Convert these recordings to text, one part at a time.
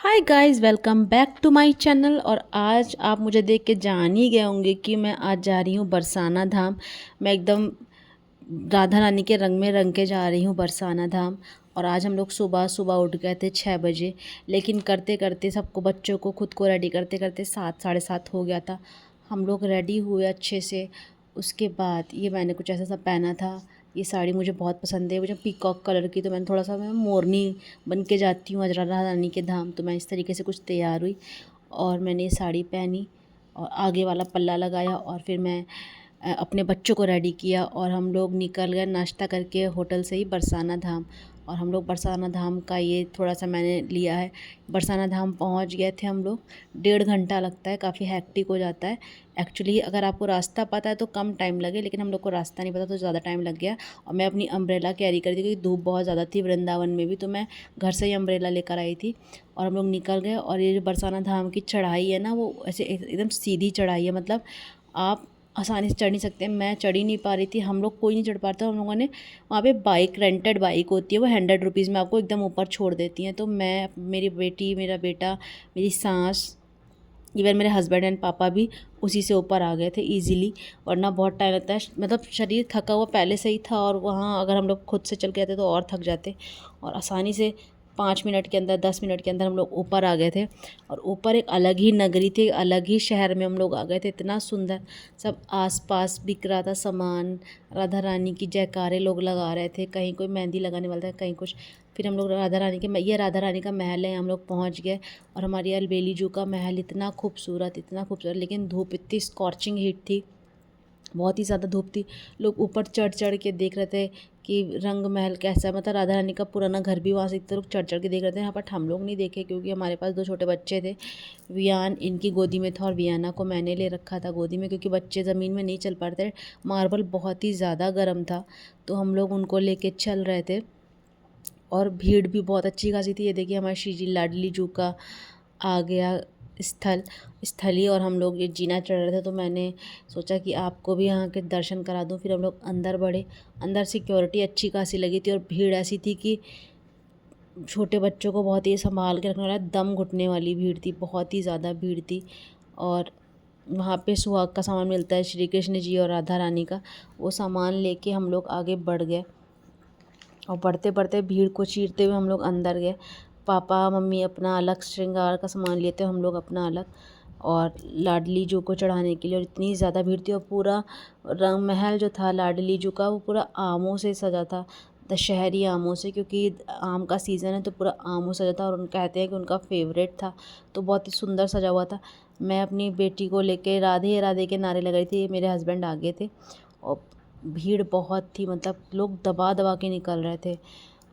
Hi guys, welcome back to my channel. और आज आप मुझे देख के जान ही गए होंगे कि मैं आज जा रही हूँ बरसाना धाम। मैं एकदम राधा रानी के रंग में रंग के जा रही हूँ बरसाना धाम। और आज हम लोग सुबह सुबह उठ गए थे 6 बजे। लेकिन करते करते सबको, बच्चों को, खुद को रेडी करते करते 7 साढ़े 7 हो गया था। हम लोग रेडी हुए अच्छे से। उसके बाद ये मैंने कुछ ऐसा सा पहना था। ये साड़ी मुझे बहुत पसंद है, मुझे पीकॉक कलर की। तो मैंने थोड़ा सा, मैं मोरनी बन के जाती हूँ आज राधा रानी के धाम, तो मैं इस तरीके से कुछ तैयार हुई और मैंने ये साड़ी पहनी और आगे वाला पल्ला लगाया। और फिर मैं अपने बच्चों को रेडी किया और हम लोग निकल गए नाश्ता करके होटल से ही बरसाना धाम। और हम लोग बरसाना धाम का ये थोड़ा सा मैंने लिया है। बरसाना धाम पहुंच गए थे हम लोग। 1.5 घंटा लगता है, काफ़ी हैक्टिक हो जाता है। एक्चुअली अगर आपको रास्ता पता है तो कम टाइम लगे, लेकिन हम लोग को रास्ता नहीं पता तो ज़्यादा टाइम लग गया। और मैं अपनी अम्ब्रेला कैरी कर थी क्योंकि धूप बहुत ज़्यादा थी वृंदावन में भी, तो मैं घर से ही अम्ब्रेला लेकर आई थी। और हम लोग निकल गए। और ये जो बरसाना धाम की चढ़ाई है ना, वो ऐसे एकदम सीधी चढ़ाई है। मतलब आप आसानी से चढ़ नहीं सकते। मैं चढ़ ही नहीं पा रही थी, हम लोग कोई नहीं चढ़ पाता। हम लोगों ने वहाँ पे बाइक, रेंटेड बाइक होती है, वो 100 रुपीज़ में आपको एकदम ऊपर छोड़ देती हैं। तो मैं, मेरी बेटी, मेरा बेटा, मेरी सास, इवन मेरे हस्बैंड एंड पापा भी उसी से ऊपर आ गए थे इजीली। वरना बहुत टाइम लगता है, मतलब शरीर थका हुआ पहले से ही था और वहाँ अगर हम लोग खुद से चल के आते तो और थक जाते। और आसानी से 5 मिनट के अंदर, 10 मिनट के अंदर हम लोग ऊपर आ गए थे। और ऊपर एक अलग ही नगरी थी, अलग ही शहर में हम लोग आ गए थे। इतना सुंदर, सब आसपास बिक रहा था सामान, राधा रानी की जयकारे लोग लगा रहे थे, कहीं कोई मेहंदी लगाने वाला था, कहीं कुछ। फिर हम लोग राधा रानी के, ये राधा रानी का महल है, हम लोग पहुँच गए। और हमारी अलबेली जू का महल इतना खूबसूरत, इतना खूबसूरत, लेकिन धूप इतनी स्कॉर्चिंग हीट थी, बहुत ही ज़्यादा धूप थी। लोग ऊपर चढ़ चढ़ के देख रहे थे कि रंग महल कैसा है, मतलब राधा रानी का पुराना घर भी वहाँ से इतने लोग चढ़ चढ़ के देख रहे थे। यहाँ पर हम लोग नहीं देखे क्योंकि हमारे पास 2 छोटे बच्चे थे। वियान इनकी गोदी में था और वियाना को मैंने ले रखा था गोदी में, क्योंकि बच्चे ज़मीन में नहीं चल पा रहे थे, मार्बल बहुत ही ज़्यादा गर्म था। तो हम लोग उनको लेके चल रहे थे। और भीड़ भी बहुत अच्छी खासी थी। ये देखिए, हमारे श्री जी लाडली जू का आ गया स्थली। और हम लोग ये जीना चढ़ रहे थे, तो मैंने सोचा कि आपको भी यहाँ के दर्शन करा दूँ। फिर हम लोग अंदर बढ़े। अंदर सिक्योरिटी अच्छी खासी लगी थी और भीड़ ऐसी थी कि छोटे बच्चों को बहुत ही संभाल के रखने वाला, दम घुटने वाली भीड़ थी, बहुत ही ज़्यादा भीड़ थी। और वहाँ पे सुहाग का सामान मिलता है, श्री कृष्ण जी और राधा रानी का। वो सामान लेके हम लोग आगे बढ़ गए। और बढ़ते बढ़ते भीड़ को चीरते हुए हम लोग अंदर गए। पापा मम्मी अपना अलग श्रृंगार का सामान लिए थे, हम लोग अपना अलग। और लाडली जू को चढ़ाने के लिए, और इतनी ज़्यादा भीड़ थी। और पूरा रंग महल जो था लाडली जू का, वो पूरा आमों से सजा था, दशहरी आमों से, क्योंकि आम का सीज़न है तो पूरा आमों सजा था। और उन कहते हैं कि उनका फेवरेट था, तो बहुत ही सुंदर सजा हुआ था। मैं अपनी बेटी को लेके राधे राधे के नारे लगाई थी, मेरे हस्बैंड आगे थे। और भीड़ बहुत थी, मतलब लोग दबा दबा के निकल रहे थे।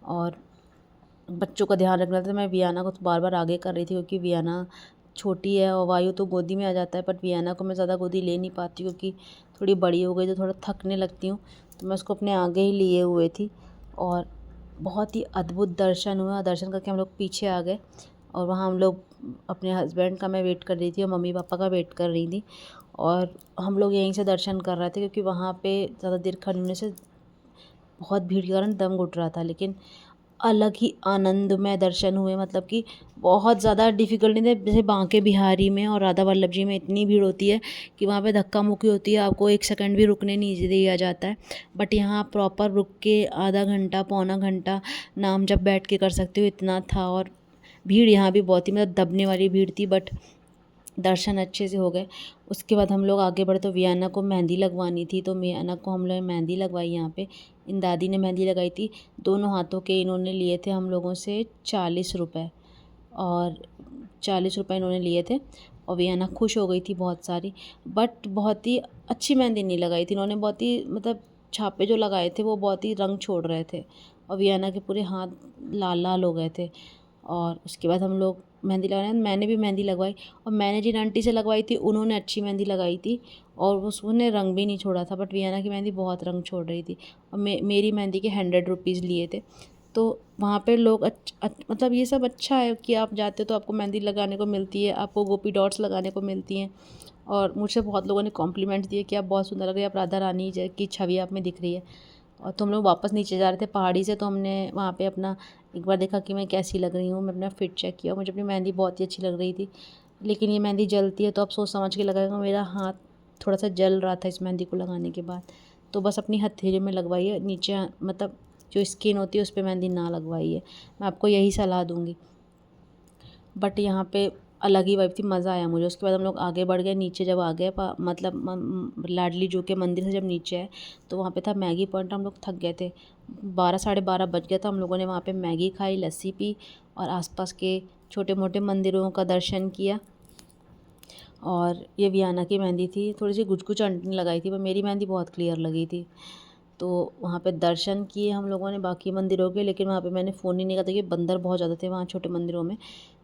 और बच्चों का ध्यान रखना था। मैं वियाना को तो बार बार आगे कर रही थी क्योंकि वियाना छोटी है और वायु तो गोदी में आ जाता है, बट वियाना को मैं ज़्यादा गोदी ले नहीं पाती क्योंकि थोड़ी बड़ी हो गई तो थोड़ा थकने लगती हूँ, तो मैं उसको अपने आगे ही लिए हुए थी। और बहुत ही अद्भुत दर्शन हुआ। दर्शन करके हम लोग पीछे आ गए। और वहाँ हम लोग, अपने हस्बैंड का मैं वेट कर रही थी और मम्मी पापा का वेट कर रही थी। और हम लोग यहीं से दर्शन कर रहे थे क्योंकि वहाँ पे ज़्यादा देर खड़े होने से बहुत भीड़ के कारण दम घुट रहा था। लेकिन अलग ही आनंदमय दर्शन हुए, मतलब कि बहुत ज़्यादा डिफ़िकल्ट नहीं थे। जैसे बांके बिहारी में और राधा वल्लभ जी में इतनी भीड़ होती है कि वहाँ पे धक्का मुक्की होती है, आपको 1 सेकंड भी रुकने नहीं दिया जाता है। बट यहाँ प्रॉपर रुक के आधा घंटा पौना घंटा नाम जब बैठ के कर सकते हो, इतना था। और भीड़ यहाँ भी बहुत ही, मतलब दबने वाली भीड़ थी, बट दर्शन अच्छे से हो गए। उसके बाद हम लोग आगे बढ़े तो वियाना को मेहंदी लगवानी थी, तो वियाना को हम लोग मेहंदी लगवाई। यहाँ पे इन दादी ने मेहंदी लगाई थी, दोनों हाथों के। इन्होंने लिए थे हम लोगों से 40 रुपये, और 40 रुपये इन्होंने लिए थे। और वियाना खुश हो गई थी बहुत सारी, बट बहुत ही अच्छी मेहंदी नहीं लगाई थी इन्होंने। बहुत ही, मतलब छापे जो लगाए थे वो बहुत ही रंग छोड़ रहे थे, और वियाना के पूरे हाथ लाल लाल हो गए थे। और उसके बाद हम लोग मेहंदी लगाने, मैंने भी मेहंदी लगवाई। और मैंने जिन आंटी से लगवाई थी उन्होंने अच्छी मेहंदी लगाई थी और उसने रंग भी नहीं छोड़ा था, बट वियाना की मेहंदी बहुत रंग छोड़ रही थी। और मेरी मेहंदी के 100 रुपीज़ लिए थे। तो वहाँ पे लोग मतलब ये सब अच्छा है कि आप जाते हो तो आपको मेहंदी लगाने को मिलती है, आपको गोपी डॉट्स लगाने को मिलती हैं। और मुझे बहुत लोगों ने कॉम्प्लीमेंट दिए कि आप बहुत सुंदर लग रही है, आप राधा रानी की छवि आप में दिख रही है। और तो हम लोग वापस नीचे जा रहे थे पहाड़ी से, तो हमने वहाँ पे अपना एक बार देखा कि मैं कैसी लग रही हूँ। मैं अपना फिट चेक किया, मुझे अपनी मेहंदी बहुत ही अच्छी लग रही थी। लेकिन ये मेहंदी जलती है तो आप सोच समझ के लगाएगा। मेरा हाथ थोड़ा सा जल रहा था इस मेहंदी को लगाने के बाद, तो बस अपनी हथेली में लगवाइए, नीचे मतलब जो स्किन होती है उस पर मेहंदी ना लगवाइए, मैं आपको यही सलाह दूँगी। बट यहाँ पे अलग ही वाइब थी, मज़ा आया मुझे। उसके बाद हम लोग आगे बढ़ गए। नीचे जब आ गए मतलब लाडली जू के मंदिर से जब नीचे आए, तो वहाँ पे था मैगी पॉइंट। हम लोग थक गए थे, 12 साढ़े 12 बज गया था। हम लोगों ने वहाँ पे मैगी खाई, लस्सी पी और आसपास के छोटे मोटे मंदिरों का दर्शन किया। और ये वियाना की मेहंदी थी, थोड़ी सी कुछ कुछ अंटने लगाई थी, पर मेरी मेहंदी बहुत क्लियर लगी थी। तो वहाँ पे दर्शन किए हम लोगों ने बाकी मंदिरों के, लेकिन वहाँ पे मैंने फ़ोन ही नहीं किया था कि बंदर बहुत ज़्यादा थे वहाँ छोटे मंदिरों में।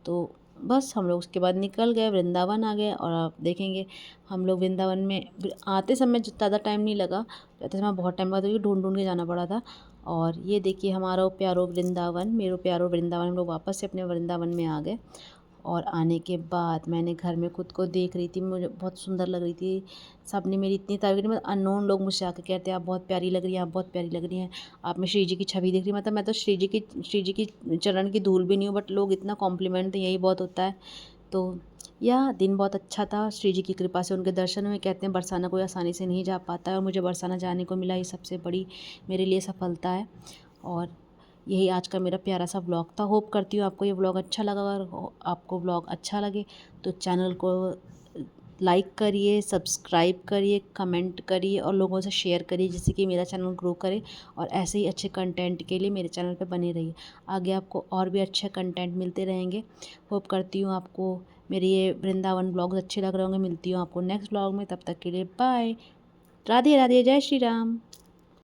तो बस हम लोग उसके बाद निकल गए, वृंदावन आ गए। और आप देखेंगे हम लोग वृंदावन में आते समय ज़्यादा टाइम नहीं लगा, जाते समय बहुत टाइम लगा, क्योंकि ढूंढ ढूंढ के जाना पड़ा था। और ये देखिए हमारा प्यारो वृंदावन, मेरे प्यारो वृंदावन। हम लोग वापस से अपने वृंदावन में आ गए। और आने के बाद मैंने घर में खुद को देख रही थी, मुझे बहुत सुंदर लग रही थी। सबने मेरी इतनी तारीफ़ करी, मतलब अननोन लोग मुझसे आके कहते हैं आप बहुत प्यारी लग रही हैं, आप बहुत प्यारी लग रही हैं, आप में श्री जी की छवि दिख रही है। मतलब मैं तो श्री जी की चरण की धूल भी नहीं हूँ, बट लोग इतना कॉम्प्लीमेंट दें, यही बहुत होता है। तो यह दिन बहुत अच्छा था, श्री जी की कृपा से उनके दर्शन हुए। कहते हैं बरसाना कोई आसानी से नहीं जा पाता है, और मुझे बरसाना जाने को मिला, ये सबसे बड़ी मेरे लिए सफलता है। और यही आज का मेरा प्यारा सा व्लॉग था। होप करती हूँ आपको ये व्लॉग अच्छा लगा। अगर आपको व्लॉग अच्छा लगे तो चैनल को लाइक करिए, सब्सक्राइब करिए, कमेंट करिए और लोगों से शेयर करिए, जिससे कि मेरा चैनल ग्रो करे। और ऐसे ही अच्छे कंटेंट के लिए मेरे चैनल पे बने रहिए। आगे आपको और भी अच्छे कंटेंट मिलते रहेंगे। होप करती हूँ आपको मेरे ये वृंदावन ब्लॉग्स अच्छे लग रहे होंगे। मिलती हूँ आपको नेक्स्ट ब्लॉग में, तब तक के लिए बाय। राधे राधे, जय श्री राम।